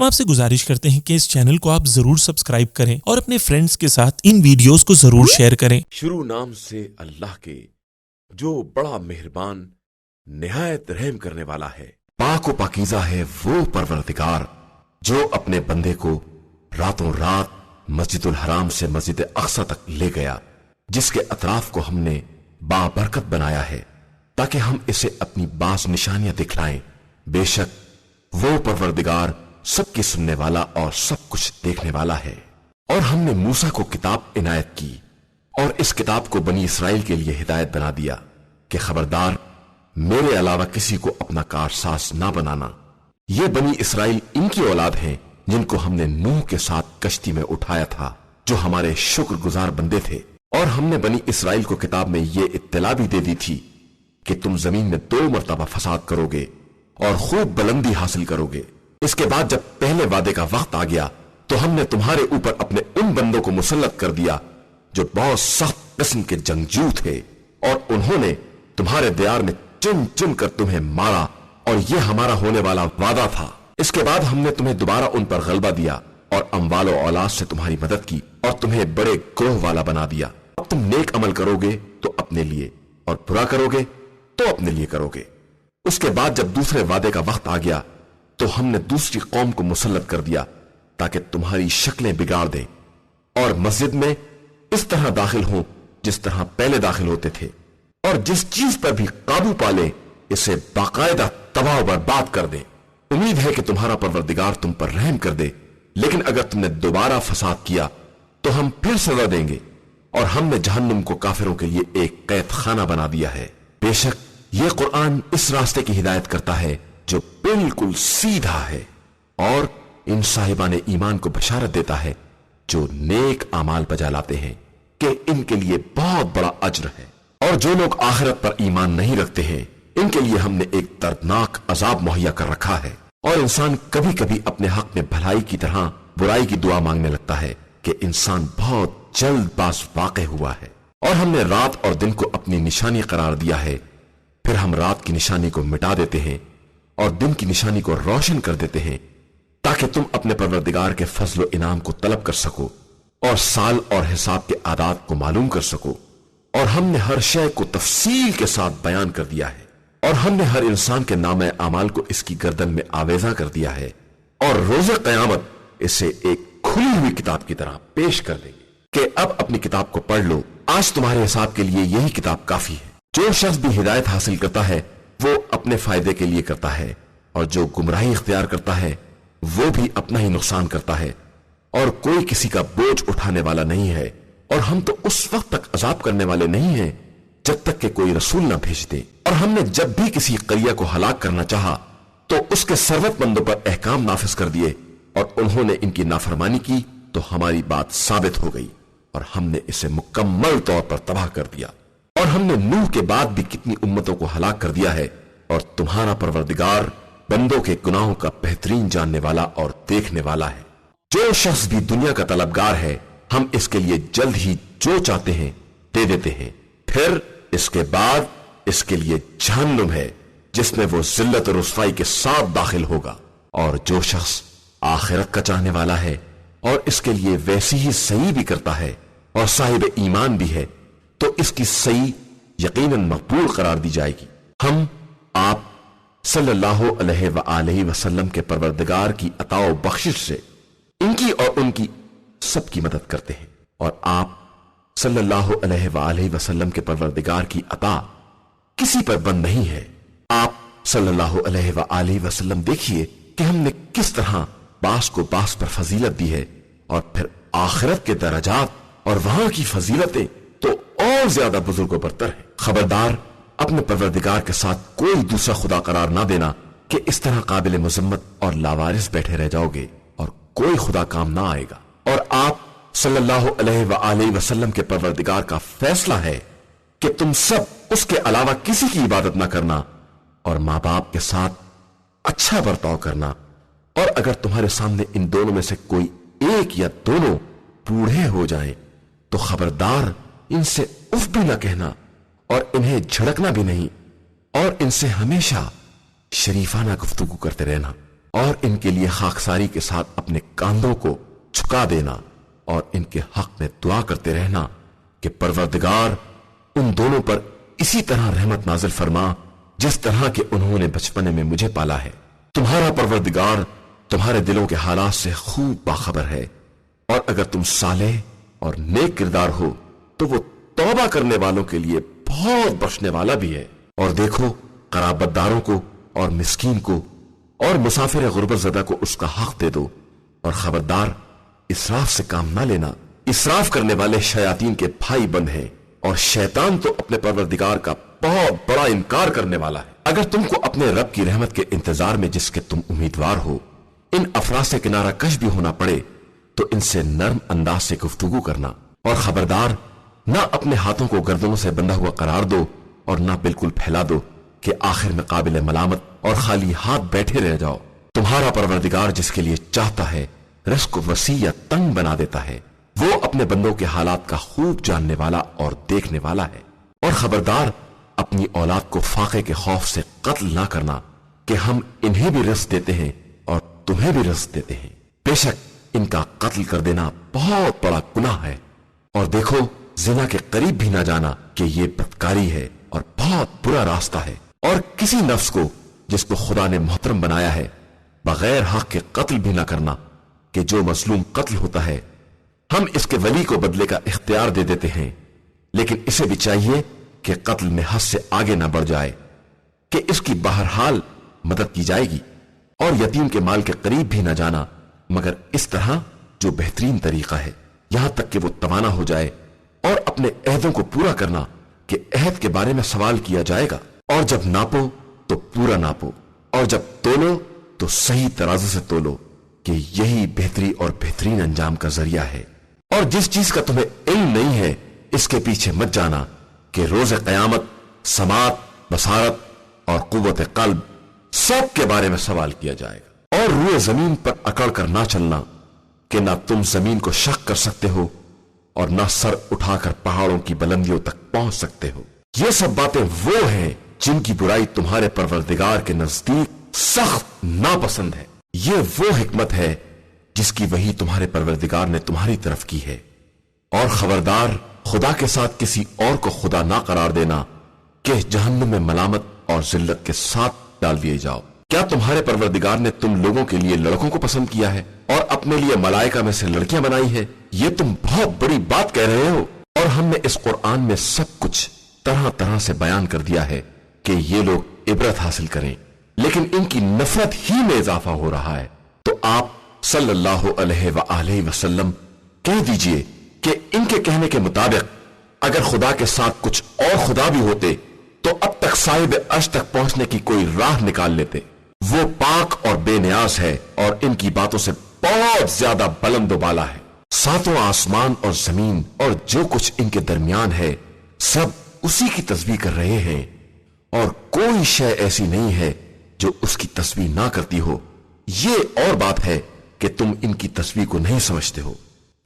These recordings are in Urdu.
ہم آپ سے گزارش کرتے ہیں کہ اس چینل کو آپ ضرور سبسکرائب کریں اور اپنے فرینڈز کے ساتھ ان ویڈیوز کو ضرور شیئر کریں۔ شروع نام سے اللہ کے جو بڑا مہربان نہایت رحم کرنے والا ہے۔ پاک و پاکیزہ ہے وہ پروردگار جو اپنے بندے کو راتوں رات مسجد الحرام سے مسجد اقصی تک لے گیا، جس کے اطراف کو ہم نے بابرکت بنایا ہے تاکہ ہم اسے اپنی بعض نشانیاں دکھلائیں۔ بے شک وہ پروردگار سب کی سننے والا اور سب کچھ دیکھنے والا ہے۔ اور ہم نے موسیٰ کو کتاب عنایت کی اور اس کتاب کو بنی اسرائیل کے لیے ہدایت بنا دیا کہ خبردار میرے علاوہ کسی کو اپنا کارساز نہ بنانا۔ یہ بنی اسرائیل ان کی اولاد ہیں جن کو ہم نے نوح کے ساتھ کشتی میں اٹھایا تھا، جو ہمارے شکر گزار بندے تھے۔ اور ہم نے بنی اسرائیل کو کتاب میں یہ اطلاع بھی دے دی تھی کہ تم زمین میں 2 مرتبہ فساد کرو گے اور خوب بلندی حاصل کرو گے۔ اس کے بعد جب پہلے وعدے کا وقت آ گیا تو ہم نے تمہارے اوپر اپنے ان بندوں کو مسلط کر دیا جو بہت سخت قسم کے جنگجو تھے، اور انہوں نے تمہارے دیار میں چن چن کر تمہیں مارا، اور یہ ہمارا ہونے والا وعدہ تھا۔ اس کے بعد ہم نے تمہیں دوبارہ ان پر غلبہ دیا اور اموال و اولاد سے تمہاری مدد کی اور تمہیں بڑے گروہ والا بنا دیا۔ اب تم نیک عمل کرو گے تو اپنے لیے، اور برا کرو گے تو اپنے لیے کرو گے۔ اس کے بعد جب دوسرے وعدے کا وقت آ گیا تو ہم نے دوسری قوم کو مسلط کر دیا تاکہ تمہاری شکلیں بگاڑ دیں اور مسجد میں اس طرح داخل ہوں جس طرح پہلے داخل ہوتے تھے، اور جس چیز پر بھی قابو پالے اسے باقاعدہ تباہ و برباد کر دیں۔ امید ہے کہ تمہارا پروردگار تم پر رحم کر دے، لیکن اگر تم نے دوبارہ فساد کیا تو ہم پھر سزا دیں گے، اور ہم نے جہنم کو کافروں کے لیے ایک قید خانہ بنا دیا ہے۔ بے شک یہ قرآن اس راستے کی ہدایت کرتا ہے جو بالکل سیدھا ہے، اور ان صاحبان ایمان کو بشارت دیتا ہے جو نیک اعمال بجا لاتے ہیں کہ ان کے لیے بہت بڑا اجر ہے۔ اور جو لوگ آخرت پر ایمان نہیں رکھتے ہیں ان کے لیے ہم نے ایک دردناک عذاب مہیا کر رکھا ہے۔ اور انسان کبھی کبھی اپنے حق میں بھلائی کی طرح برائی کی دعا مانگنے لگتا ہے کہ انسان بہت جلد باز واقع ہوا ہے۔ اور ہم نے رات اور دن کو اپنی نشانی قرار دیا ہے، پھر ہم رات کی نشانی کو مٹا دیتے ہیں اور دن کی نشانی کو روشن کر دیتے ہیں تاکہ تم اپنے پروردگار کے فضل و انعام کو طلب کر سکو اور سال اور حساب کے اعداد کو معلوم کر سکو۔ اور ہم نے ہر شے کو تفصیل کے ساتھ بیان کر دیا ہے، اور ہم نے ہر انسان کے نام اعمال کو اس کی گردن میں آویزاں کر دیا ہے، اور روز قیامت اسے ایک کھلی ہوئی کتاب کی طرح پیش کر دیں گے کہ اب اپنی کتاب کو پڑھ لو، آج تمہارے حساب کے لیے یہی کتاب کافی ہے۔ جو شخص بھی ہدایت حاصل کرتا ہے وہ اپنے فائدے کے لیے کرتا ہے، اور جو گمراہی اختیار کرتا ہے وہ بھی اپنا ہی نقصان کرتا ہے، اور کوئی کسی کا بوجھ اٹھانے والا نہیں ہے۔ اور ہم تو اس وقت تک عذاب کرنے والے نہیں ہیں جب تک کہ کوئی رسول نہ بھیج دے۔ اور ہم نے جب بھی کسی قریہ کو ہلاک کرنا چاہا تو اس کے ثروت مندوں پر احکام نافذ کر دیے، اور انہوں نے ان کی نافرمانی کی تو ہماری بات ثابت ہو گئی اور ہم نے اسے مکمل طور پر تباہ کر دیا۔ اور ہم نے نوح کے بعد بھی کتنی امتوں کو ہلاک کر دیا ہے، اور تمہارا پروردگار بندوں کے گناہوں کا بہترین جاننے والا اور دیکھنے والا ہے۔ جو شخص بھی دنیا کا طلبگار ہے ہم اس کے لیے جلد ہی جو چاہتے ہیں دے دیتے ہیں، پھر اس کے بعد اس کے لیے جہنم ہے جس میں وہ ذلت اور رسوائی کے ساتھ داخل ہوگا۔ اور جو شخص آخرت کا چاہنے والا ہے اور اس کے لیے ویسی ہی صحیح بھی کرتا ہے اور صاحب ایمان بھی ہے تو اس کی صحیح یقیناً مقبول قرار دی جائے گی۔ ہم آپ صلی اللہ علیہ وآلہ وسلم کے پروردگار کی عطا و بخشش سے ان کی اور ان کی سب کی مدد کرتے ہیں، اور آپ صلی اللہ علیہ وآلہ وسلم کے پروردگار کی عطا کسی پر بند نہیں ہے۔ آپ صلی اللہ علیہ وآلہ وسلم دیکھیے کہ ہم نے کس طرح باس کو باس پر فضیلت دی ہے، اور پھر آخرت کے درجات اور وہاں کی فضیلتیں تو اور زیادہ بزرگ و برتر ہیں۔ خبردار اپنے پروردگار کے ساتھ کوئی دوسرا خدا قرار نہ دینا کہ اس طرح قابل مذمت اور لاوارث بیٹھے رہ جاؤ گے اور کوئی خدا کام نہ آئے گا۔ اور آپ صلی اللہ علیہ وآلہ وسلم کے پروردگار کا فیصلہ ہے کہ تم سب اس کے علاوہ کسی کی عبادت نہ کرنا، اور ماں باپ کے ساتھ اچھا برتاؤ کرنا، اور اگر تمہارے سامنے ان دونوں میں سے کوئی ایک یا دونوں بوڑھے ہو جائیں تو خبردار ان سے اف بھی نہ کہنا اور انہیں جھڑکنا بھی نہیں، اور ان سے ہمیشہ شریفانہ گفتگو کرتے رہنا۔ اور ان کے لیے خاکساری کے ساتھ اپنے کاندھوں کو جھکا دینا اور ان کے حق میں دعا کرتے رہنا کہ پروردگار ان دونوں پر اسی طرح رحمت نازل فرما جس طرح کہ انہوں نے بچپنے میں مجھے پالا ہے۔ تمہارا پروردگار تمہارے دلوں کے حالات سے خوب باخبر ہے، اور اگر تم صالح اور نیک کردار ہو تو وہ توبہ کرنے والوں کے لیے بہت بخشنے والا بھی ہے۔ اور دیکھو، قرابت داروں کو اور مسکین کو اور مسافر غربت زدہ کو اس کا حق دے دو، اور خبردار اسراف سے کام نہ لینا۔ اسراف کرنے والے شیاطین کے بھائی بند ہیں، اور شیطان تو اپنے پروردگار کا بہت بڑا انکار کرنے والا ہے۔ اگر تم کو اپنے رب کی رحمت کے انتظار میں جس کے تم امیدوار ہو ان افراد سے کنارہ کش بھی ہونا پڑے تو ان سے نرم انداز سے گفتگو کرنا، اور خبردار نہ اپنے ہاتھوں کو گردنوں سے بندھا ہوا قرار دو اور نہ بالکل پھیلا دو کہ آخر میں قابل ملامت اور خالی ہاتھ بیٹھے رہ جاؤ۔ تمہارا پروردگار جس کے لیے چاہتا ہے رزق کو وسیع یا تنگ بنا دیتا ہے، وہ اپنے بندوں کے حالات کا خوب جاننے والا اور دیکھنے والا ہے۔ اور خبردار اپنی اولاد کو فاقے کے خوف سے قتل نہ کرنا کہ ہم انہیں بھی رزق دیتے ہیں اور تمہیں بھی رزق دیتے ہیں، بے شک ان کا قتل کر دینا بہت بڑا گناہ ہے۔ اور دیکھو، زنا کے قریب بھی نہ جانا کہ یہ بدکاری ہے اور بہت برا راستہ ہے۔ اور کسی نفس کو جس کو خدا نے محترم بنایا ہے بغیر حق کے قتل بھی نہ کرنا کہ جو مظلوم قتل ہوتا ہے ہم اس کے ولی کو بدلے کا اختیار دے دیتے ہیں، لیکن اسے بھی چاہیے کہ قتل میں حد سے آگے نہ بڑھ جائے، کہ اس کی بہرحال مدد کی جائے گی۔ اور یتیم کے مال کے قریب بھی نہ جانا مگر اس طرح جو بہترین طریقہ ہے، یہاں تک کہ وہ توانا ہو جائے، اور اپنے عہدوں کو پورا کرنا کہ عہد کے بارے میں سوال کیا جائے گا۔ اور جب ناپو تو پورا ناپو، اور جب تولو تو صحیح ترازو سے تولو، کہ یہی بہتری اور بہترین انجام کا ذریعہ ہے۔ اور جس چیز کا تمہیں علم نہیں ہے اس کے پیچھے مت جانا کہ روز قیامت سماعت، بصارت اور قوت قلب سب کے بارے میں سوال کیا جائے گا۔ اور روئے زمین پر اکڑ کر نہ چلنا کہ نہ تم زمین کو شق کر سکتے ہو اور نہ سر اٹھا کر پہاڑوں کی بلندیوں تک پہنچ سکتے ہو۔ یہ سب باتیں وہ ہیں جن کی برائی تمہارے پروردگار کے نزدیک سخت ناپسند ہے۔ یہ وہ حکمت ہے جس کی وحی تمہارے پروردگار نے تمہاری طرف کی ہے۔ اور خبردار، خدا کے ساتھ کسی اور کو خدا نہ قرار دینا کہ جہنم میں ملامت اور ذلت کے ساتھ ڈال دیے جاؤ۔ کیا تمہارے پروردگار نے تم لوگوں کے لیے لڑکوں کو پسند کیا ہے اور اپنے لیے ملائکہ میں سے لڑکیاں بنائی ہیں؟ یہ تم بہت بڑی بات کہہ رہے ہو۔ اور ہم نے اس قرآن میں سب کچھ طرح طرح سے بیان کر دیا ہے کہ یہ لوگ عبرت حاصل کریں، لیکن ان کی نفرت ہی میں اضافہ ہو رہا ہے۔ تو آپ صلی اللہ علیہ وآلہ وسلم کہہ دیجئے کہ ان کے کہنے کے مطابق اگر خدا کے ساتھ کچھ اور خدا بھی ہوتے تو اب تک صاحب عرش تک پہنچنے کی کوئی راہ نکال لیتے۔ وہ پاک اور بے نیاز ہے اور ان کی باتوں سے بہت زیادہ بلند و بالا ہے۔ ساتوں آسمان اور زمین اور جو کچھ ان کے درمیان ہے سب اسی کی تسبیح کر رہے ہیں، اور کوئی شے ایسی نہیں ہے جو اس کی تسبیح نہ کرتی ہو۔ یہ اور بات ہے کہ تم ان کی تسبیح کو نہیں سمجھتے ہو۔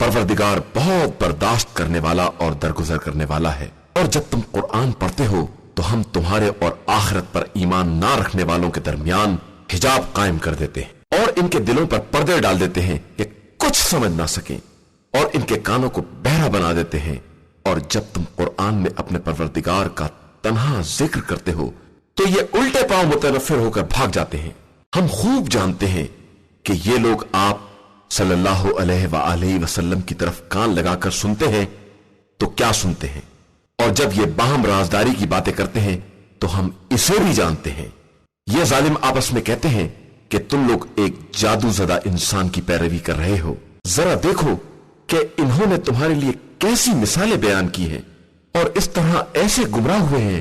پروردگار بہت برداشت کرنے والا اور درگزر کرنے والا ہے۔ اور جب تم قرآن پڑھتے ہو تو ہم تمہارے اور آخرت پر ایمان نہ رکھنے والوں کے درمیان حجاب قائم کر دیتے ہیں اور ان کے دلوں پر پردے ڈال دیتے ہیں کہ کچھ سمجھ نہ سکیں، اور ان کے کانوں کو بہرا بنا دیتے ہیں۔ اور جب تم قرآن میں اپنے پروردگار کا تنہا ذکر کرتے ہو تو یہ الٹے پاؤں متنفر ہو کر بھاگ جاتے ہیں۔ ہم خوب جانتے ہیں کہ یہ لوگ آپ صلی اللہ علیہ وآلہ وسلم کی طرف کان لگا کر سنتے ہیں تو کیا سنتے ہیں، اور جب یہ باہم رازداری کی باتیں کرتے ہیں تو ہم اسے بھی جانتے ہیں۔ یہ ظالم آپس میں کہتے ہیں کہ تم لوگ ایک جادو زدہ انسان کی پیروی کر رہے ہو۔ ذرا دیکھو کہ انہوں نے تمہارے لیے کیسی مثالیں بیان کی ہیں، اور اس طرح ایسے گمراہ ہوئے ہیں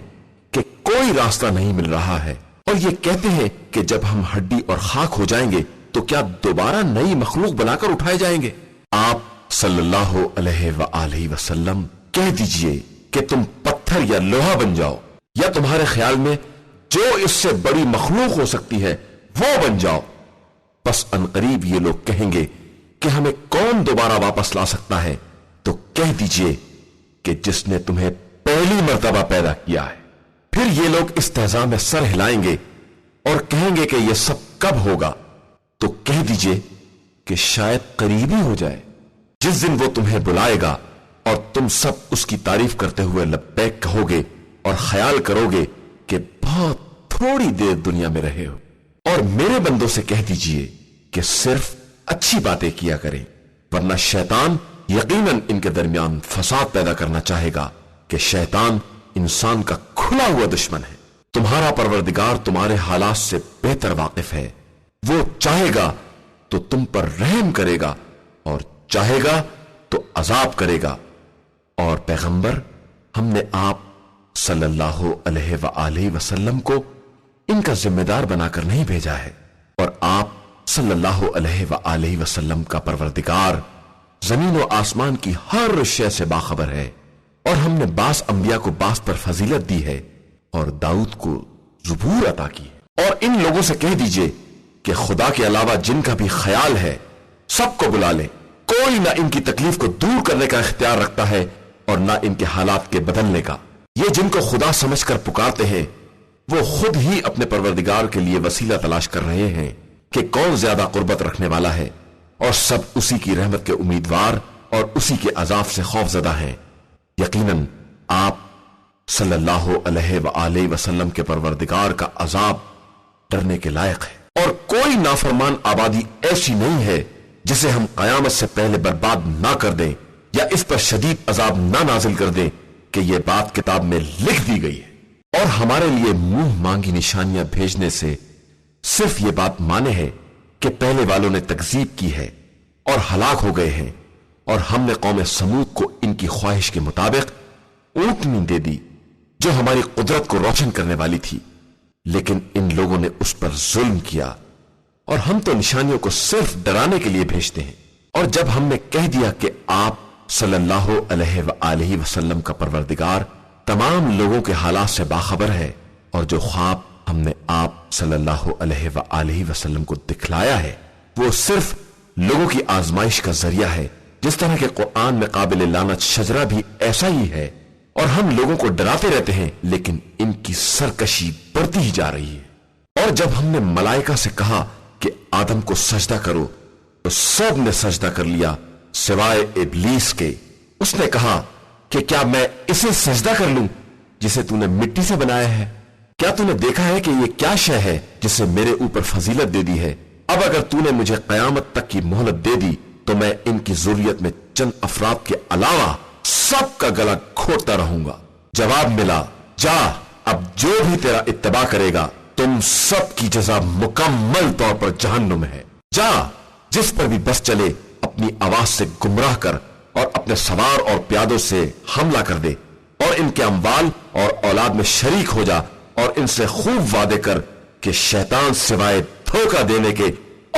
کہ کوئی راستہ نہیں مل رہا ہے۔ اور یہ کہتے ہیں کہ جب ہم ہڈی اور خاک ہو جائیں گے تو کیا دوبارہ نئی مخلوق بنا کر اٹھائے جائیں گے؟ آپ صلی اللہ علیہ وآلہ وسلم کہہ دیجئے کہ تم پتھر یا لوہا بن جاؤ، یا تمہارے خیال میں جو اس سے بڑی مخلوق ہو سکتی ہے وہ بن جاؤ۔ بس عنقریب یہ لوگ کہیں گے کہ ہمیں کون دوبارہ واپس لا سکتا ہے؟ تو کہہ دیجئے کہ جس نے تمہیں پہلی مرتبہ پیدا کیا ہے۔ پھر یہ لوگ استہزاء میں سر ہلائیں گے اور کہیں گے کہ یہ سب کب ہوگا؟ تو کہہ دیجئے کہ شاید قریبی ہو جائے جس دن وہ تمہیں بلائے گا اور تم سب اس کی تعریف کرتے ہوئے لبیک کہو گے اور خیال کرو گے کہ بہت تھوڑی دیر دنیا میں رہے ہو۔ اور میرے بندوں سے کہہ دیجئے کہ صرف اچھی باتیں کیا کریں، ورنہ شیطان یقیناً ان کے درمیان فساد پیدا کرنا چاہے گا کہ شیطان انسان کا کھلا ہوا دشمن ہے۔ تمہارا پروردگار تمہارے حالات سے بہتر واقف ہے، وہ چاہے گا تو تم پر رحم کرے گا اور چاہے گا تو عذاب کرے گا۔ اور پیغمبر، ہم نے آپ صلی اللہ علیہ وآلہ وسلم کو ان کا ذمہ دار بنا کر نہیں بھیجا ہے، اور آپ صلی اللہ علیہ وآلہ وسلم کا پروردگار زمین و آسمان کی ہر شے سے باخبر ہے۔ اور ہم نے بعض انبیاء کو بعض پر فضیلت دی ہے اور داؤد کو زبور عطا کی ہے۔ اور ان لوگوں سے کہہ دیجئے کہ خدا کے علاوہ جن کا بھی خیال ہے سب کو بلا لیں، کوئی نہ ان کی تکلیف کو دور کرنے کا اختیار رکھتا ہے اور نہ ان کے حالات کے بدلنے کا۔ یہ جن کو خدا سمجھ کر پکارتے ہیں وہ خود ہی اپنے پروردگار کے لیے وسیلہ تلاش کر رہے ہیں کہ کون زیادہ قربت رکھنے والا ہے، اور سب اسی کی رحمت کے امیدوار اور اسی کے عذاب سے خوف زدہ ہیں۔ یقیناً آپ صلی اللہ علیہ وآلہ وسلم کے پروردگار کا عذاب ڈرنے کے لائق ہے، اور کوئی نافرمان آبادی ایسی نہیں ہے جسے ہم قیامت سے پہلے برباد نہ کر دیں یا اس پر شدید عذاب نہ نازل کر دیں کہ یہ بات کتاب میں لکھ دی گئی ہے۔ اور ہمارے لیے منہ مانگی نشانیاں بھیجنے سے صرف یہ بات مانے ہے کہ پہلے والوں نے تکذیب کی ہے اور ہلاک ہو گئے ہیں، اور ہم نے قوم سمود کو ان کی خواہش کے مطابق اونٹنی دے دی جو ہماری قدرت کو روشن کرنے والی تھی، لیکن ان لوگوں نے اس پر ظلم کیا، اور ہم تو نشانیوں کو صرف ڈرانے کے لیے بھیجتے ہیں۔ اور جب ہم نے کہہ دیا کہ آپ صلی اللہ علیہ وآلہ وسلم کا پروردگار تمام لوگوں کے حالات سے باخبر ہے، اور جو خواب ہم نے آپ صلی اللہ علیہ وآلہ وسلم کو دکھلایا ہے وہ صرف لوگوں کی آزمائش کا ذریعہ ہے، جس طرح کہ قرآن میں قابل لعنت شجرہ بھی ایسا ہی ہے، اور ہم لوگوں کو ڈراتے رہتے ہیں لیکن ان کی سرکشی بڑھتی ہی جا رہی ہے۔ اور جب ہم نے ملائکہ سے کہا کہ آدم کو سجدہ کرو تو سب نے سجدہ کر لیا سوائے ابلیس کے۔ اس نے کہا کہ کیا میں اسے سجدہ کر لوں جسے تو نے مٹی سے بنایا ہے؟ کیا تو نے دیکھا ہے کہ یہ کیا شے ہے جسے میرے اوپر فضیلت دے دی ہے؟ اب اگر تو نے مجھے قیامت تک کی مہلت دے دی تو میں ان کی ذریت میں چند افراد کے علاوہ سب کا گلا کھوٹتا رہوں گا۔ جواب ملا، جا، اب جو بھی تیرا اتباع کرے گا تم سب کی جزا مکمل طور پر جہنم ہے۔ جا، جس پر بھی بس چلے اپنی آواز سے گمراہ کر اور اپنے سوار اور پیادوں سے حملہ کر دے، اور ان کے اموال اور اولاد میں شریک ہو جا، اور ان سے خوب وعدے کر کہ شیطان سوائے دھوکہ دینے کے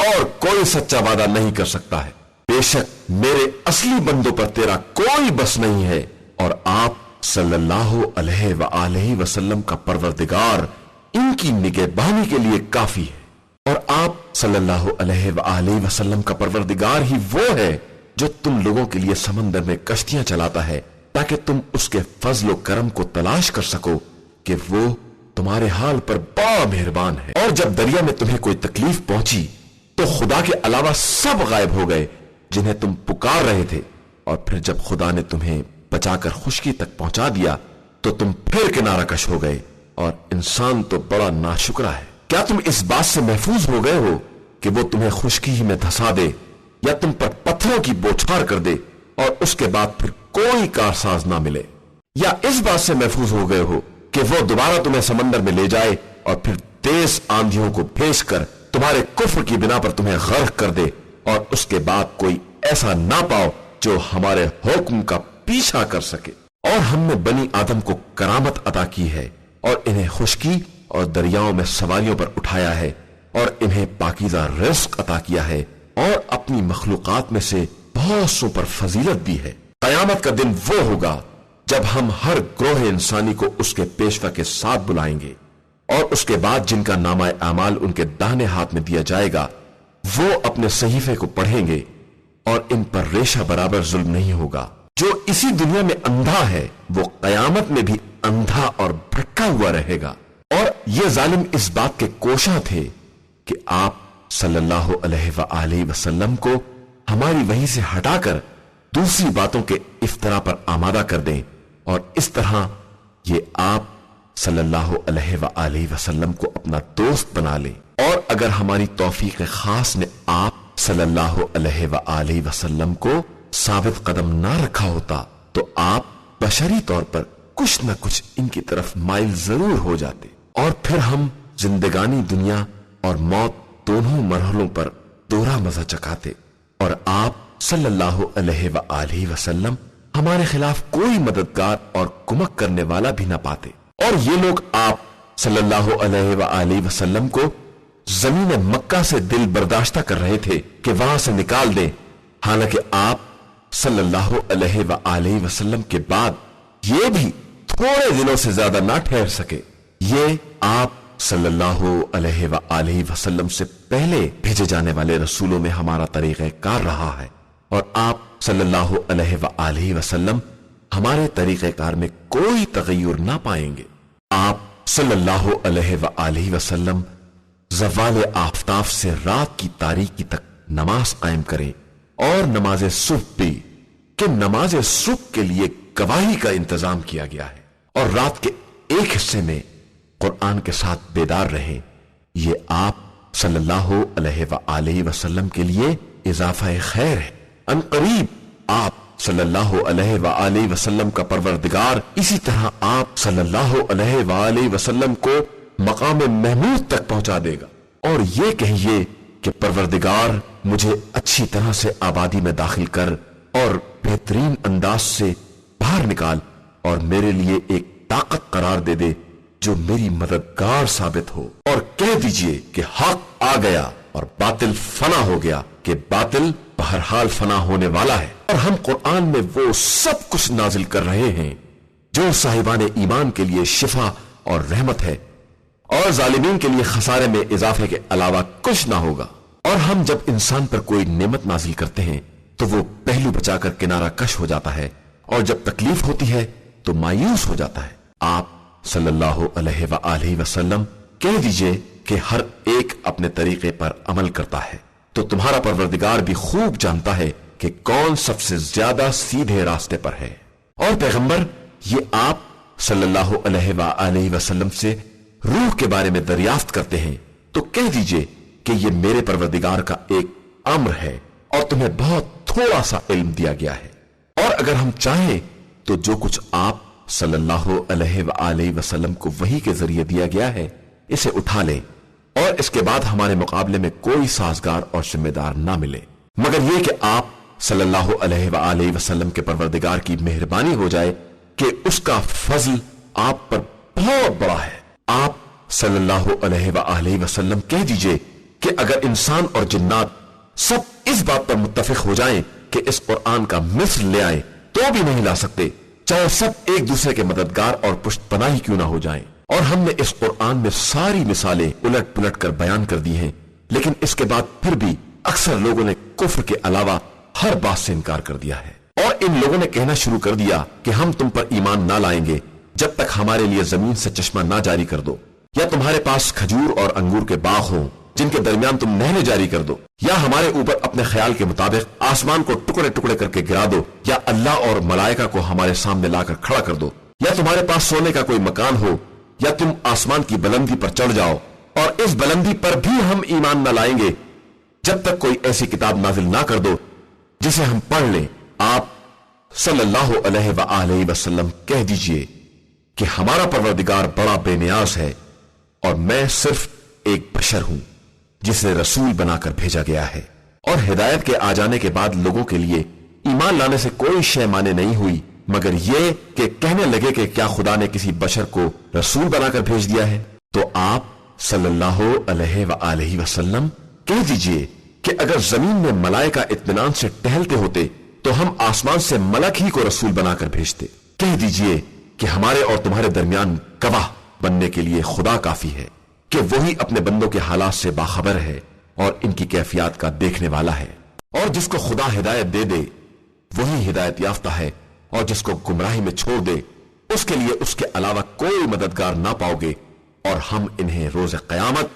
اور کوئی سچا وعدہ نہیں کر سکتا ہے۔ بے شک میرے اصلی بندوں پر تیرا کوئی بس نہیں ہے، اور آپ صلی اللہ علیہ وآلہ وسلم کا پروردگار ان کی نگہبانی کے لیے کافی ہے۔ اور آپ صلی اللہ علیہ وآلہ وسلم کا پروردگار ہی وہ ہے جو تم لوگوں کے لیے سمندر میں کشتیاں چلاتا ہے تاکہ تم اس کے فضل و کرم کو تلاش کر سکو کہ وہ تمہارے حال پر بڑا مہربان ہے۔ اور جب دریا میں تمہیں کوئی تکلیف پہنچی تو خدا کے علاوہ سب غائب ہو گئے جنہیں تم پکار رہے تھے، اور پھر جب خدا نے تمہیں بچا کر خشکی تک پہنچا دیا تو تم پھر کنارہ کش ہو گئے، اور انسان تو بڑا ناشکرا ہے۔ کیا تم اس بات سے محفوظ ہو گئے ہو کہ وہ تمہیں خشکی ہی میں دھسا دے یا تم پر پتھروں کی بوچھار کر دے اور اس کے بعد پھر کوئی کارساز نہ ملے؟ یا اس بات سے محفوظ ہو گئے ہو کہ وہ دوبارہ تمہیں سمندر میں لے جائے اور پھر تیز آندھیوں کو بھیج کر تمہارے کفر کی بنا پر تمہیں غرق کر دے، اور اس کے بعد کوئی ایسا نہ پاؤ جو ہمارے حکم کا پیچھا کر سکے؟ اور ہم نے بنی آدم کو کرامت عطا کی ہے، اور انہیں خشکی اور دریاؤں میں سواریوں پر اٹھایا ہے، اور انہیں پاکیزہ رزق عطا کیا ہے، اور اپنی مخلوقات میں سے بہت سو پر فضیلت دی ہے۔ قیامت کا دن وہ ہوگا جب ہم ہر گروہ انسانی کو اس کے پیشوا کے ساتھ بلائیں گے، اور اس کے بعد جن کا نامہ اعمال ان کے داہنے ہاتھ میں دیا جائے گا وہ اپنے صحیفے کو پڑھیں گے، اور ان پر ریشہ برابر ظلم نہیں ہوگا۔ جو اسی دنیا میں اندھا ہے وہ قیامت میں بھی اندھا اور بھٹکا ہوا رہے گا۔ اور یہ ظالم اس بات کے کوشاں تھے کہ آپ صلی اللہ علیہ وآلہ وسلم کو ہماری وحی سے ہٹا کر دوسری باتوں کے افترا پر آمادہ کر دیں، اور اس طرح یہ آپ صلی اللہ علیہ وآلہ وسلم کو اپنا دوست بنا لیں۔ اور اگر ہماری توفیق خاص نے آپ صلی اللہ علیہ وآلہ وسلم کو ثابت قدم نہ رکھا ہوتا تو آپ بشری طور پر کچھ نہ کچھ ان کی طرف مائل ضرور ہو جاتے، اور پھر ہم زندگانی دنیا اور موت دونوں مرحلوں پر دوہرا مزہ چکاتے، اور آپ صلی اللہ علیہ وآلہ وسلم ہمارے خلاف کوئی مددگار اور کمک کرنے والا بھی نہ پاتے۔ اور یہ لوگ آپ صلی اللہ علیہ وآلہ وسلم کو زمین مکہ سے دل برداشتہ کر رہے تھے کہ وہاں سے نکال دیں، حالانکہ آپ صلی اللہ علیہ وآلہ وسلم کے بعد یہ بھی تھوڑے دنوں سے زیادہ نہ ٹھہر سکے۔ یہ آپ صلی اللہ علیہ وآلہ وسلم سے پہلے بھیجے جانے والے رسولوں میں ہمارا طریقہ کار رہا ہے، اور آپ صلی اللہ علیہ وآلہ وسلم ہمارے طریقہ کار میں کوئی تغیر نہ پائیں گے۔ آپ صلی اللہ علیہ وآلہ وسلم زوال آفتاب سے رات کی تاریکی تک نماز قائم کریں، اور نماز صبح بھی، کہ نماز صبح کے لیے گواہی کا انتظام کیا گیا ہے، اور رات کے ایک حصے میں قرآن کے ساتھ بیدار رہیں۔ یہ آپ صلی اللہ علیہ وآلہ وسلم کے لیے اضافہ خیر ہے۔ ان قریب آپ صلی اللہ علیہ وآلہ وسلم کا پروردگار اسی طرح آپ صلی اللہ علیہ وآلہ وسلم کو مقام محمود تک پہنچا دے گا، اور یہ کہیے کہ پروردگار مجھے اچھی طرح سے آبادی میں داخل کر اور بہترین انداز سے باہر نکال، اور میرے لیے ایک طاقت قرار دے دے جو میری مددگار ثابت ہو، اور کہہ دیجئے کہ حق آ گیا اور باطل فنا ہو گیا، کہ باطل بہرحال فنا ہونے والا ہے۔ اور ہم قرآن میں وہ سب کچھ نازل کر رہے ہیں جو صاحبان ایمان کے لیے شفا اور رحمت ہے، اور ظالمین کے لیے خسارے میں اضافے کے علاوہ کچھ نہ ہوگا۔ اور ہم جب انسان پر کوئی نعمت نازل کرتے ہیں تو وہ پہلو بچا کر کنارہ کش ہو جاتا ہے، اور جب تکلیف ہوتی ہے تو مایوس ہو جاتا ہے۔ آپ صلی اللہ علیہ وآلہ وسلم کہہ دیجئے کہ ہر ایک اپنے طریقے پر عمل کرتا ہے، تو تمہارا پروردگار بھی خوب جانتا ہے کہ کون سب سے زیادہ سیدھے راستے پر ہے۔ اور پیغمبر، یہ آپ صلی اللہ علیہ وآلہ وسلم سے روح کے بارے میں دریافت کرتے ہیں تو کہہ دیجئے کہ یہ میرے پروردگار کا ایک امر ہے، اور تمہیں بہت تھوڑا سا علم دیا گیا ہے، اور اگر ہم چاہیں تو جو کچھ آپ صلی اللہ علیہ وآلہ وسلم کو وحی کے ذریعے دیا گیا ہے اسے اٹھا لیں، اور اس کے بعد ہمارے مقابلے میں کوئی سازگار اور ذمہ دار نہ ملے مگر یہ کہ آپ صلی اللہ علیہ وآلہ وسلم کے پروردگار کی مہربانی ہو جائے کہ اس کا فضل آپ پر بہت بڑا ہے۔ آپ صلی اللہ علیہ وآلہ وسلم کہہ دیجئے کہ اگر انسان اور جنات سب اس بات پر متفق ہو جائیں کہ اس قرآن کا مثل لے آئیں تو بھی نہیں لا سکتے، چاہے سب ایک دوسرے کے مددگار اور پشت پناہی کیوں نہ ہو جائیں۔ اور ہم نے اس قرآن میں ساری مثالیں الٹ پلٹ کر بیان کر دی ہیں، لیکن اس کے بعد پھر بھی اکثر لوگوں نے کفر کے علاوہ ہر بات سے انکار کر دیا ہے، اور ان لوگوں نے کہنا شروع کر دیا کہ ہم تم پر ایمان نہ لائیں گے جب تک ہمارے لیے زمین سے چشمہ نہ جاری کر دو، یا تمہارے پاس کھجور اور انگور کے باغ ہوں جن کے درمیان تم نہریں جاری کر دو، یا ہمارے اوپر اپنے خیال کے مطابق آسمان کو ٹکڑے ٹکڑے کر کے گرا دو، یا اللہ اور ملائکہ کو ہمارے سامنے لا کر کھڑا کر دو، یا تمہارے پاس سونے کا کوئی مکان ہو، یا تم آسمان کی بلندی پر چڑھ جاؤ، اور اس بلندی پر بھی ہم ایمان نہ لائیں گے جب تک کوئی ایسی کتاب نازل نہ کر دو جسے ہم پڑھ لیں۔ آپ صلی اللہ علیہ وآلہ وسلم کہہ دیجئے کہ ہمارا پروردگار بڑا بے نیاز ہے، اور میں صرف ایک بشر ہوں جسے رسول بنا کر بھیجا گیا ہے، اور ہدایت کے آ جانے کے بعد لوگوں کے لیے ایمان لانے سے کوئی شے مانے نہیں ہوئی مگر یہ کہ کہنے لگے کہ کیا خدا نے کسی بشر کو رسول بنا کر بھیج دیا ہے۔ تو آپ صلی اللہ علیہ وآلہ وسلم کہہ دیجئے کہ اگر زمین میں ملائکہ اطمینان سے ٹہلتے ہوتے تو ہم آسمان سے ملک ہی کو رسول بنا کر بھیجتے۔ کہہ دیجئے کہ ہمارے اور تمہارے درمیان گواہ بننے کے لیے خدا کافی ہے کہ وہی اپنے بندوں کے حالات سے باخبر ہے اور ان کی کیفیات کا دیکھنے والا ہے، اور جس کو خدا ہدایت دے دے وہی ہدایت یافتہ ہے، اور جس کو گمراہی میں چھوڑ دے اس کے لیے اس کے علاوہ کوئی مددگار نہ پاؤ گے، اور ہم انہیں روز قیامت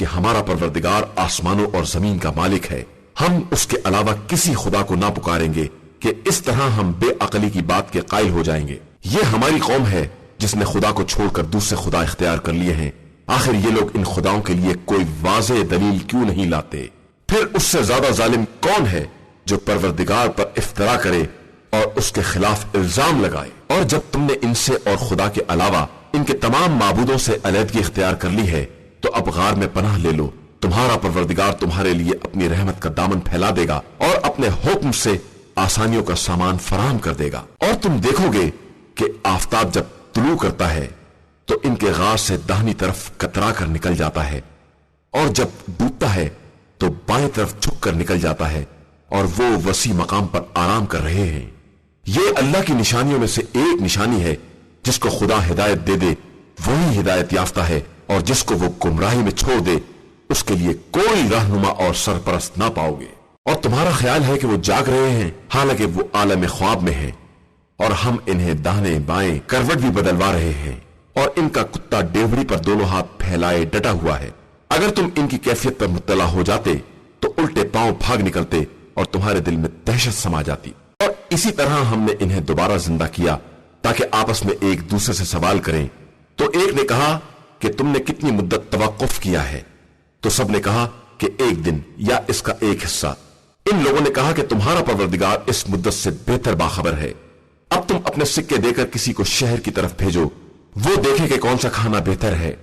کہ ہمارا پروردگار آسمانوں اور زمین کا مالک ہے، ہم اس کے علاوہ کسی خدا کو نہ پکاریں گے کہ اس طرح ہم بے عقلی کی بات کے قائل ہو جائیں گے۔ یہ ہماری قوم ہے جس نے خدا کو چھوڑ کر دوسرے خدا اختیار کر لیے ہیں، آخر یہ لوگ ان خداؤں کے لیے کوئی واضح دلیل کیوں نہیں لاتے؟ پھر اس سے زیادہ ظالم کون ہے جو پروردگار پر افترا کرے اور اس کے خلاف الزام لگائے؟ اور جب تم نے ان سے اور خدا کے علاوہ ان کے تمام معبودوں سے علیحدگی اختیار کر لی ہے تو اب غار میں پناہ لے لو، تمہارا پروردگار تمہارے لیے اپنی رحمت کا دامن پھیلا دے گا اور اپنے حکم سے آسانیوں کا سامان فراہم کر دے گا۔ اور تم دیکھو گے کہ آفتاب جب طلوع کرتا ہے تو ان کے غار سے داہنی طرف کترا کر نکل جاتا ہے، اور جب ڈوبتا ہے تو بائیں طرف جھک کر نکل جاتا ہے، اور وہ وسیع مقام پر آرام کر رہے ہیں۔ یہ اللہ کی نشانیوں میں سے ایک نشانی ہے، جس کو خدا ہدایت دے دے وہی ہدایت یافتہ ہے، اور جس کو وہ گمراہی میں چھوڑ دے اس کے لیے کوئی رہنما اور سرپرست نہ پاؤ گے۔ اور تمہارا خیال ہے کہ وہ جاگ رہے ہیں، حالانکہ وہ عالم خواب میں ہیں، اور ہم انہیں داہنے بائیں کروٹ بھی بدلوا رہے ہیں، اور ان کا کتا ڈیوڑی پر دونوں ہاتھ پھیلائے ڈٹا ہوا ہے۔ اگر تم ان کی کیفیت پر مطلع ہو جاتے تو الٹے پاؤں بھاگ نکلتے اور تمہارے دل میں دہشت سما جاتی۔ اور اسی طرح ہم نے انہیں دوبارہ زندہ کیا تاکہ آپس میں ایک دوسرے سے سوال کریں۔ تو ایک نے کہا کہ تم نے کتنی مدت توقف کیا ہے؟ تو سب نے کہا کہ ایک دن یا اس کا ایک حصہ۔ ان لوگوں نے کہا کہ تمہارا پروردگار اس مدت سے بہتر باخبر ہے۔ اب تم اپنے سکے دے کر کسی کو شہر کی طرف بھیجو، وہ دیکھے کہ کون سا کھانا بہتر ہے،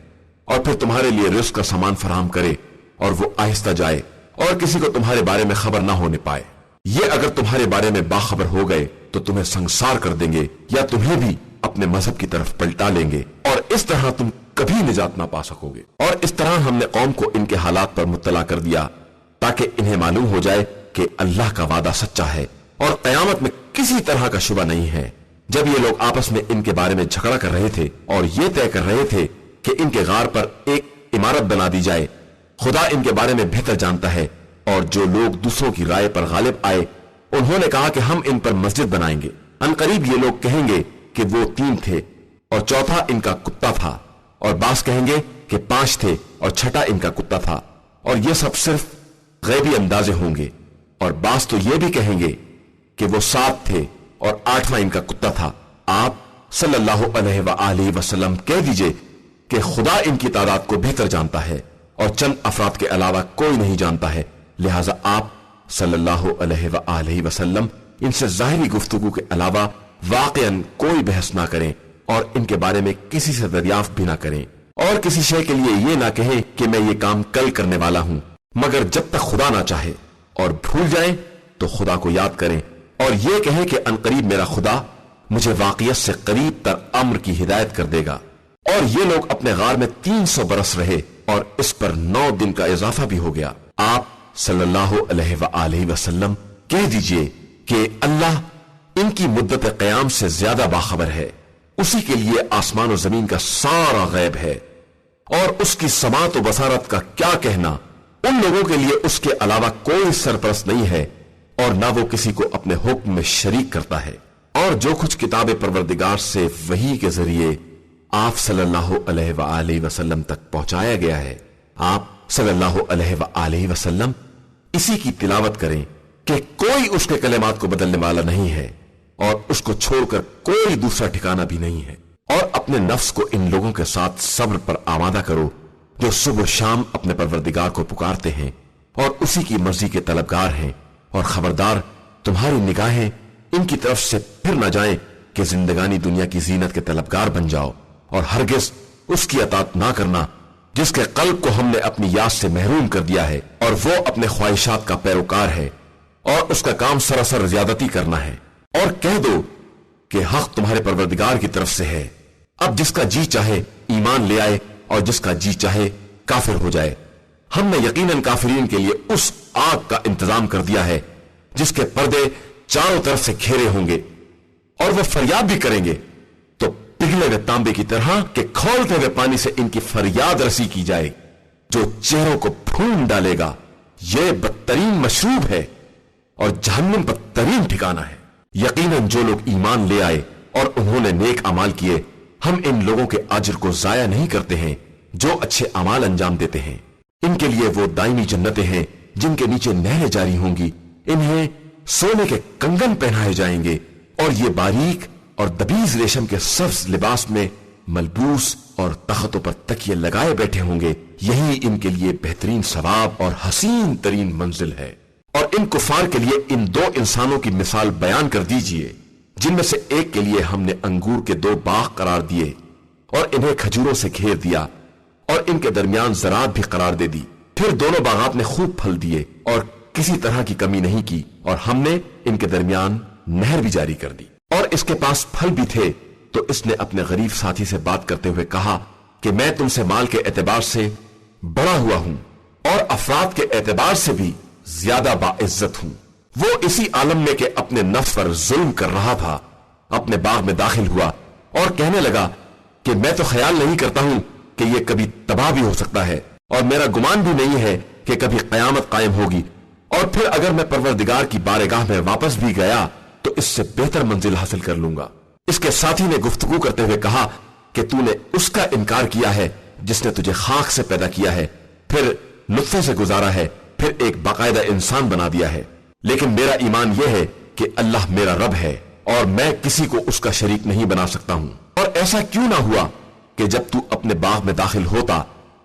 اور پھر تمہارے لیے رزق کا سامان فراہم کرے، اور وہ آہستہ جائے اور کسی کو تمہارے بارے میں خبر نہ ہونے پائے۔ یہ اگر تمہارے بارے میں باخبر ہو گئے تو تمہیں سنسار کر دیں گے، یا تمہیں بھی اپنے مذہب کی طرف پلٹا لیں گے، اور اس طرح تم کبھی نجات نہ پا سکو گے۔ اور اس طرح ہم نے قوم کو ان کے حالات پر مطلع کر دیا تاکہ انہیں معلوم ہو جائے کہ اللہ کا وعدہ سچا ہے اور قیامت میں کسی طرح کا شبہ نہیں ہے۔ جب یہ لوگ آپس میں ان کے بارے میں جھگڑا کر رہے تھے اور یہ طے کر رہے تھے کہ ان کے غار پر ایک عمارت بنا دی جائے، خدا ان کے بارے میں بہتر جانتا ہے، اور جو لوگ دوسروں کی رائے پر غالب آئے انہوں نے کہا کہ ہم ان پر مسجد بنائیں گے۔ عنقریب یہ لوگ کہیں گے کہ وہ 3 تھے اور چوتھا ان کا کتا تھا، اور بعض کہیں گے کہ 5 تھے اور چھٹا ان کا کتا تھا، اور یہ سب صرف غیبی اندازے ہوں گے۔ اور بعض تو یہ بھی کہیں گے کہ وہ 7 تھے اور 8واں ان کا کتا تھا۔ آپ صلی اللہ علیہ وآلہ وسلم کہہ دیجئے کہ خدا ان کی تعداد کو بہتر جانتا ہے، اور چند افراد کے علاوہ کوئی نہیں جانتا ہے، لہٰذا آپ صلی اللہ علیہ وآلہ وسلم ان سے ظاہری گفتگو کے علاوہ واقعاً کوئی بحث نہ کریں، اور ان کے بارے میں کسی سے دریافت بھی نہ کریں، اور کسی شے کے لیے یہ نہ کہیں کہ میں یہ کام کل کرنے والا ہوں، مگر جب تک خدا نہ چاہے، اور بھول جائیں تو خدا کو یاد کریں، اور یہ کہیں کہ عنقریب میرا خدا مجھے واقعیت سے قریب تر امر کی ہدایت کر دے گا۔ اور یہ لوگ اپنے غار میں 300 برس رہے، اور اس پر 9 دن کا اضافہ بھی ہو گیا۔ آپ صلی اللہ علیہ وآلہ وسلم کہہ دیجئے کہ اللہ ان کی مدت قیام سے زیادہ باخبر ہے، اسی کے لیے آسمان و زمین کا سارا غیب ہے، اور اس کی سماعت و بصارت کا کیا کہنا، ان لوگوں کے لیے اس کے علاوہ کوئی سرپرست نہیں ہے، اور نہ وہ کسی کو اپنے حکم میں شریک کرتا ہے۔ اور جو کچھ کتاب پروردگار سے وحی کے ذریعے آپ صلی اللہ علیہ وآلہ وسلم تک پہنچایا گیا ہے، آپ صلی اللہ علیہ وآلہ وسلم اسی کی تلاوت کریں کہ کوئی اس کے کلمات کو بدلنے والا نہیں ہے، اور اس کو چھوڑ کر کوئی دوسرا ٹھکانہ بھی نہیں ہے۔ اور اپنے نفس کو ان لوگوں کے ساتھ صبر پر آمادہ کرو جو صبح و شام اپنے پروردگار کو پکارتے ہیں اور اسی کی مرضی کے طلبگار ہیں، اور خبردار تمہاری نگاہیں ان کی طرف سے پھر نہ جائیں کہ زندگانی دنیا کی زینت کے طلبگار بن جاؤ، اور ہرگز اس کی اطاعت نہ کرنا جس کے قلب کو ہم نے اپنی یاد سے محروم کر دیا ہے، اور وہ اپنے خواہشات کا پیروکار ہے، اور اس کا کام سراسر زیادتی کرنا ہے۔ اور کہہ دو کہ حق تمہارے پروردگار کی طرف سے ہے، اب جس کا جی چاہے ایمان لے آئے اور جس کا جی چاہے کافر ہو جائے۔ ہم نے یقیناً کافرین کے لیے اس آگ کا انتظام کر دیا ہے جس کے پردے چاروں طرف سے گھیرے ہوں گے، اور وہ فریاد بھی کریں گے تو پگھلے ہوئے تانبے کی طرح کہ کھولتے ہوئے پانی سے ان کی فریاد رسی کی جائے، جو چہروں کو بھون ڈالے گا۔ یہ بدترین مشروب ہے اور جہنم بدترین ٹھکانہ ہے۔ یقیناً جو لوگ ایمان لے آئے اور انہوں نے نیک اعمال کیے، ہم ان لوگوں کے اجر کو ضائع نہیں کرتے ہیں جو اچھے اعمال انجام دیتے ہیں۔ ان کے لیے وہ دائمی جنتیں ہیں جن کے نیچے نہریں جاری ہوں گی، انہیں سونے کے کنگن پہنائے جائیں گے اور یہ باریک اور دبیز ریشم کے سبز لباس میں ملبوس اور تختوں پر تکیے لگائے بیٹھے ہوں گے۔ یہی ان کے لیے بہترین ثواب اور حسین ترین منزل ہے۔ اور ان کفار کے لیے ان دو انسانوں کی مثال بیان کر دیجئے، جن میں سے ایک کے لیے ہم نے انگور کے 2 باغ قرار دیے اور انہیں کھجوروں سے گھیر دیا اور ان کے درمیان زراعت بھی قرار دے دی، پھر دونوں باغات نے خوب پھل دیے اور کسی طرح کی کمی نہیں کی، اور ہم نے ان کے درمیان نہر بھی جاری کر دی، اور اس کے پاس پھل بھی تھے۔ تو اس نے اپنے غریب ساتھی سے بات کرتے ہوئے کہا کہ میں تم سے مال کے اعتبار سے بڑا ہوا ہوں اور افراد کے اعتبار سے بھی زیادہ باعزت ہوں۔ وہ اسی عالم میں کہ اپنے نفس پر ظلم کر رہا تھا اپنے باغ میں داخل ہوا اور کہنے لگا کہ میں تو خیال نہیں کرتا ہوں کہ یہ کبھی تباہ بھی ہو سکتا ہے، اور میرا گمان بھی نہیں ہے کہ کبھی قیامت قائم ہوگی، اور پھر اگر میں پروردگار کی بارگاہ میں واپس بھی گیا تو اس سے بہتر منزل حاصل کر لوں گا۔ اس کے ساتھی نے گفتگو کرتے ہوئے کہا کہ تو نے اس کا انکار کیا ہے جس نے تجھے خاک سے پیدا کیا ہے، پھر نطفے سے گزارا ہے، پھر ایک باقاعدہ انسان بنا دیا ہے۔ لیکن میرا ایمان یہ ہے کہ اللہ میرا رب ہے اور میں کسی کو اس کا شریک نہیں بنا سکتا ہوں۔ اور ایسا کیوں نہ ہوا کہ جب تو اپنے باغ میں داخل ہوتا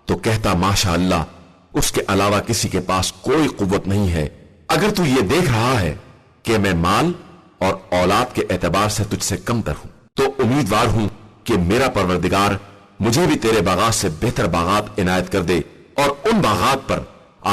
تو کہتا ماشاء اللہ، اس کے علاوہ کسی کے پاس کوئی قوت نہیں ہے۔ اگر تو یہ دیکھ رہا ہے کہ میں مال اور اولاد کے اعتبار سے تجھ سے کم تر ہوں، تو امیدوار ہوں کہ میرا پروردگار مجھے بھی تیرے باغات سے بہتر باغات عنایت کر دے، اور ان باغات پر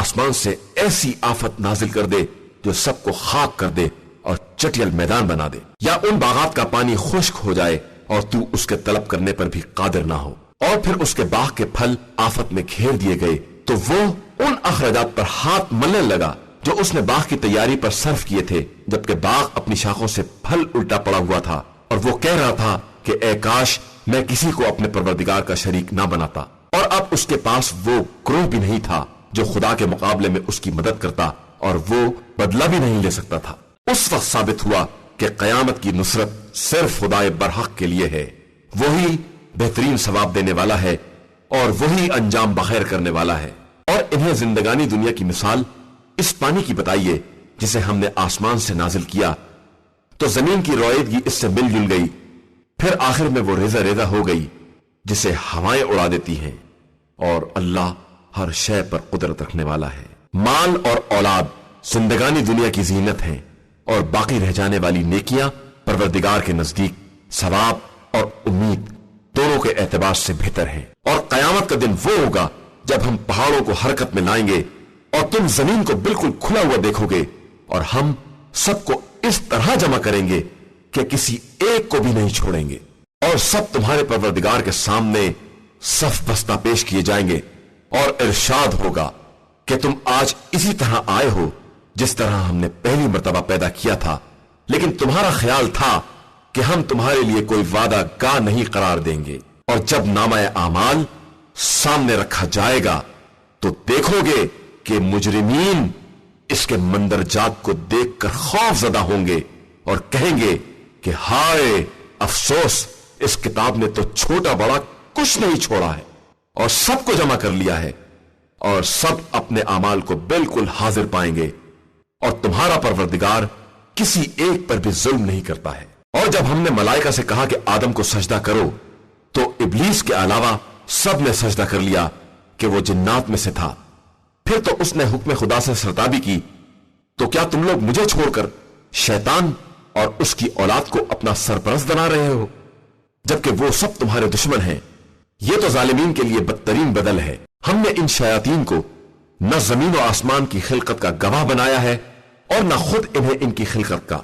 آسمان سے ایسی آفت نازل کر دے جو سب کو خاک کر دے اور چٹیل میدان بنا دے، یا ان باغات کا پانی خشک ہو جائے اور تو اس کے طلب کرنے پر بھی قادر نہ ہو۔ اور پھر اس کے باغ کے پھل آفت میں گھیر دیے گئے تو وہ ان اخراجات پر ہاتھ ملنے لگا جو اس نے باغ کی تیاری پر صرف کیے تھے، جبکہ باغ اپنی شاخوں سے پھل الٹا پڑا ہوا تھا، اور وہ کہہ رہا تھا کہ اے کاش میں کسی کو اپنے پروردگار کا شریک نہ بناتا۔ اور اب اس کے پاس وہ گروہ بھی نہیں تھا جو خدا کے مقابلے میں اس کی مدد کرتا، اور وہ بدلہ بھی نہیں لے سکتا تھا۔ اس وقت ثابت ہوا کہ قیامت کی نصرت صرف خدا برحق کے لیے ہے، وہی بہترین ثواب دینے والا ہے اور وہی انجام بخیر کرنے والا ہے۔ اور انہیں زندگانی دنیا کی مثال اس پانی کی بتائیے جسے ہم نے آسمان سے نازل کیا تو زمین کی رویدگی اس سے مل جل گئی، پھر آخر میں وہ ریزہ ریزہ ہو گئی جسے ہوائیں اڑا دیتی ہیں، اور اللہ ہر شے پر قدرت رکھنے والا ہے۔ مال اور اولاد زندگانی دنیا کی زینت ہیں، اور باقی رہ جانے والی نیکیاں پروردگار کے نزدیک ثواب اور امید دونوں کے اعتبار سے بہتر ہیں۔ اور قیامت کا دن وہ ہوگا جب ہم پہاڑوں کو حرکت میں لائیں گے اور تم زمین کو بالکل کھلا ہوا دیکھو گے، اور ہم سب کو اس طرح جمع کریں گے کہ کسی ایک کو بھی نہیں چھوڑیں گے، اور سب تمہارے پروردگار کے سامنے صف بستہ پیش کیے جائیں گے، اور ارشاد ہوگا کہ تم آج اسی طرح آئے ہو جس طرح ہم نے پہلی مرتبہ پیدا کیا تھا، لیکن تمہارا خیال تھا کہ ہم تمہارے لیے کوئی وعدہ گاہ نہیں قرار دیں گے۔ اور جب نامہ اعمال سامنے رکھا جائے گا تو دیکھو گے کہ مجرمین اس کے مندرجات کو دیکھ کر خوف زدہ ہوں گے اور کہیں گے کہ ہائے افسوس، اس کتاب نے تو چھوٹا بڑا کچھ نہیں چھوڑا ہے، اور سب کو جمع کر لیا ہے، اور سب اپنے اعمال کو بالکل حاضر پائیں گے، اور تمہارا پروردگار کسی ایک پر بھی ظلم نہیں کرتا ہے۔ اور جب ہم نے ملائکہ سے کہا کہ آدم کو سجدہ کرو تو ابلیس کے علاوہ سب نے سجدہ کر لیا کہ وہ جنات میں سے تھا۔ پھر تو اس نے حکم خدا سے سرتابی کی، تو کیا تم لوگ مجھے چھوڑ کر شیطان اور اس کی اولاد کو اپنا سرپرست بنا رہے ہو، جبکہ وہ سب تمہارے دشمن ہیں؟ یہ تو ظالمین کے لیے بدترین بدل ہے۔ ہم نے ان شیاطین کو نہ زمین و آسمان کی خلقت کا گواہ بنایا ہے اور نہ خود انہیں ان کی خلقت کا،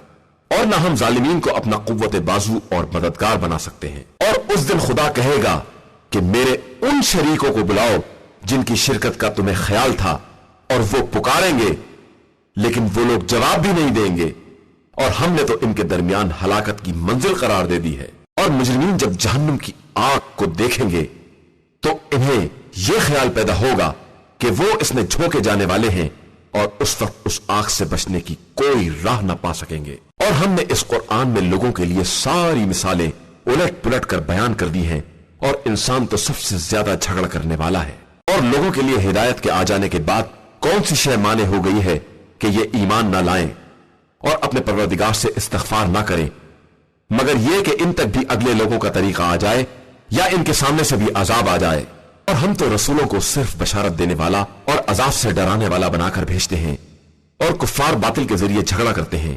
اور نہ ہم ظالمین کو اپنا قوت بازو اور مددگار بنا سکتے ہیں۔ اور اس دن خدا کہے گا کہ میرے ان شریکوں کو بلاؤ جن کی شرکت کا تمہیں خیال تھا، اور وہ پکاریں گے لیکن وہ لوگ جواب بھی نہیں دیں گے، اور ہم نے تو ان کے درمیان ہلاکت کی منزل قرار دے دی ہے۔ اور مجرمین جب جہنم کی آگ کو دیکھیں گے تو انہیں یہ خیال پیدا ہوگا کہ وہ اس میں جھونکے جانے والے ہیں، اور اس وقت اس آگ سے بچنے کی کوئی راہ نہ پا سکیں گے۔ اور ہم نے اس قرآن میں لوگوں کے لیے ساری مثالیں الٹ پلٹ کر بیان کر دی ہیں، اور انسان تو سب سے زیادہ جھگڑا کرنے والا ہے۔ اور لوگوں کے لیے ہدایت کے آ جانے کے بعد کون سی شے مانے ہو گئی ہے کہ یہ ایمان نہ لائیں اور اپنے پروردگار سے استغفار نہ کریں، مگر یہ کہ ان تک بھی اگلے لوگوں کا طریقہ آ جائے یا ان کے سامنے سے بھی عذاب آ جائے۔ اور ہم تو رسولوں کو صرف بشارت دینے والا اور عذاب سے ڈرانے والا بنا کر بھیجتے ہیں، اور کفار باطل کے ذریعے جھگڑا کرتے ہیں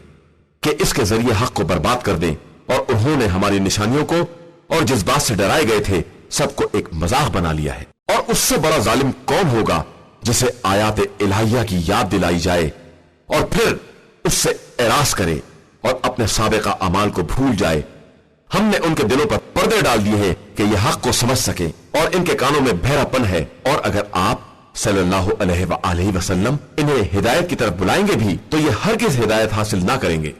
کہ اس کے ذریعے حق کو برباد کر دیں، اور انہوں نے ہماری نشانیوں کو اور جس بات سے ڈرائے گئے تھے سب کو ایک مذاق بنا لیا ہے۔ اور اس سے بڑا ظالم کون ہوگا جسے آیات الہیہ کی یاد دلائی جائے اور پھر اس سے اعراض کرے اور اپنے سابقہ اعمال کو بھول جائے۔ ہم نے ان کے دلوں پر پردے ڈال دیے ہیں کہ یہ حق کو سمجھ سکیں، اور ان کے کانوں میں بہرا پن ہے، اور اگر آپ صلی اللہ علیہ وآلہ وسلم انہیں ہدایت کی طرف بلائیں گے بھی تو یہ ہرگز ہدایت حاصل نہ کریں گے۔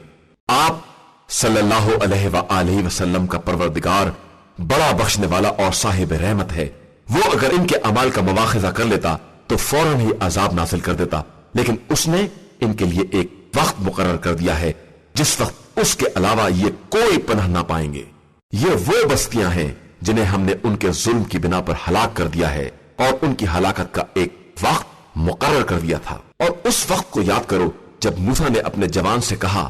آپ صلی اللہ علیہ وآلہ وسلم کا پروردگار بڑا بخشنے والا اور صاحب رحمت ہے، وہ اگر ان کے اعمال کا مواخذہ کر لیتا تو فوراً ہی عذاب نازل کر دیتا، لیکن اس نے ان کے لیے ایک وقت مقرر کر دیا ہے جس وقت اس کے علاوہ یہ کوئی پناہ نہ پائیں گے۔ یہ وہ بستیاں ہیں جنہیں ہم نے ان کے ظلم کی بنا پر ہلاک کر دیا ہے، اور ان کی ہلاکت کا ایک وقت مقرر کر دیا تھا۔ اور اس وقت کو یاد کرو جب موسیٰ نے اپنے جوان سے کہا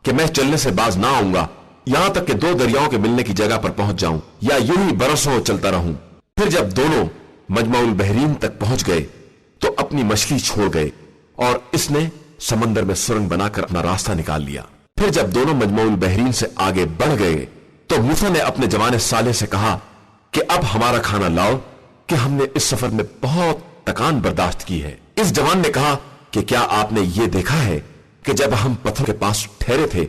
کہ میں چلنے سے باز نہ آؤں گا یہاں تک کہ 2 دریاؤں کے ملنے کی جگہ پر پہنچ جاؤں، یا یوں ہی برسوں چلتا رہوں۔ پھر جب دونوں مجمع البحرین تک پہنچ گئے تو اپنی مچھلی چھوڑ گئے، اور اس نے سمندر میں سرنگ بنا کر اپنا راستہ نکال لیا۔ پھر جب دونوں مجمع البحرین سے آگے بڑھ گئے تو موسیٰ نے اپنے جوان صالح سے کہا کہ اب ہمارا کھانا لاؤ کہ ہم نے اس سفر میں بہت تکان برداشت کی ہے۔ اس جوان نے کہا کہ کیا آپ نے یہ دیکھا ہے کہ جب ہم پتھر کے پاس ٹھہرے تھے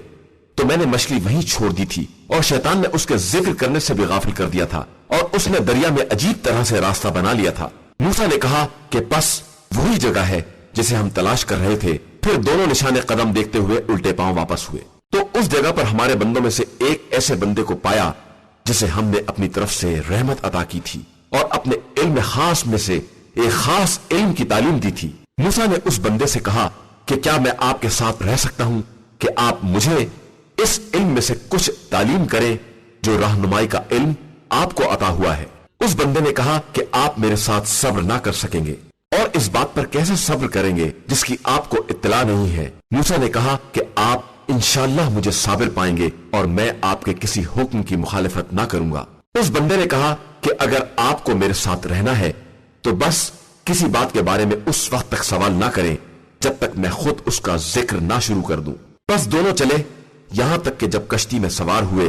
تو میں نے مچھلی وہیں چھوڑ دی تھی، اور شیطان نے اس کے ذکر کرنے سے بھی غافل کر دیا تھا، اور اس نے دریا میں عجیب طرح سے راستہ بنا لیا تھا۔ موسیٰ نے کہا کہ بس وہی جگہ ہے جسے ہم تلاش کر رہے تھے۔ پھر دونوں نشانے قدم دیکھتے ہوئے الٹے پاؤں واپس ہوئے، تو اس جگہ پر ہمارے بندوں میں سے ایک ایسے بندے کو پایا جسے ہم نے اپنی طرف سے رحمت عطا کی تھی، اور اپنے علم خاص میں سے ایک خاص علم کی تعلیم دی تھی۔ موسیٰ نے اس بندے سے کہا کہ کیا میں آپ کے ساتھ رہ سکتا ہوں کہ آپ مجھے اس علم میں سے کچھ تعلیم کریں جو رہنمائی کا علم آپ کو عطا ہوا ہے۔ اس بندے نے کہا کہ آپ میرے ساتھ صبر نہ کر سکیں گے، اور اس بات پر کیسے صبر کریں گے جس کی آپ کو اطلاع نہیں ہے۔ موسیٰ نے کہا کہ آپ انشاءاللہ مجھے صابر پائیں گے، اور میں آپ کے کسی حکم کی مخالفت نہ کروں گا۔ اس بندے نے کہا کہ اگر آپ کو میرے ساتھ رہنا ہے تو بس کسی بات کے بارے میں اس وقت تک سوال نہ کریں جب تک میں خود اس کا ذکر نہ شروع کر دوں۔ بس دونوں چلے یہاں تک کہ جب کشتی میں سوار ہوئے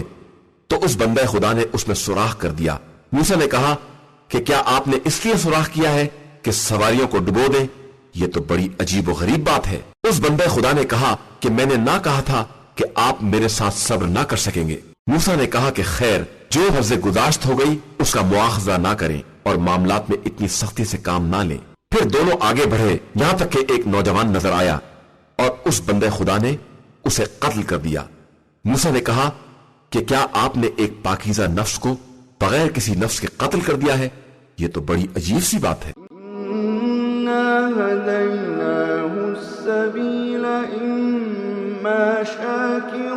تو اس بندہ خدا نے اس میں سوراخ کر دیا۔ موسیٰ نے کہا کہ کیا آپ نے اس لیے سوراخ کیا ہے کہ سواریوں کو ڈبو دیں؟ یہ تو بڑی عجیب و غریب بات ہے۔ اس بندہ خدا نے کہا کہ میں نے نہ کہا تھا کہ آپ میرے ساتھ صبر نہ کر سکیں گے۔ موسیٰ نے کہا کہ خیر، جو حد گزشت ہو گئی اس کا مواخذہ نہ کریں اور معاملات میں اتنی سختی سے کام نہ لیں۔ پھر دونوں آگے بڑھے یہاں تک کہ ایک نوجوان نظر آیا، اور اس بندے خدا نے اسے قتل کر دیا۔ موسیٰ نے کہا کہ کیا آپ نے ایک پاکیزہ نفس کو بغیر کسی نفس کے قتل کر دیا ہے؟ یہ تو بڑی عجیب سی بات ہے۔ هديناه السبيل إما شاكرا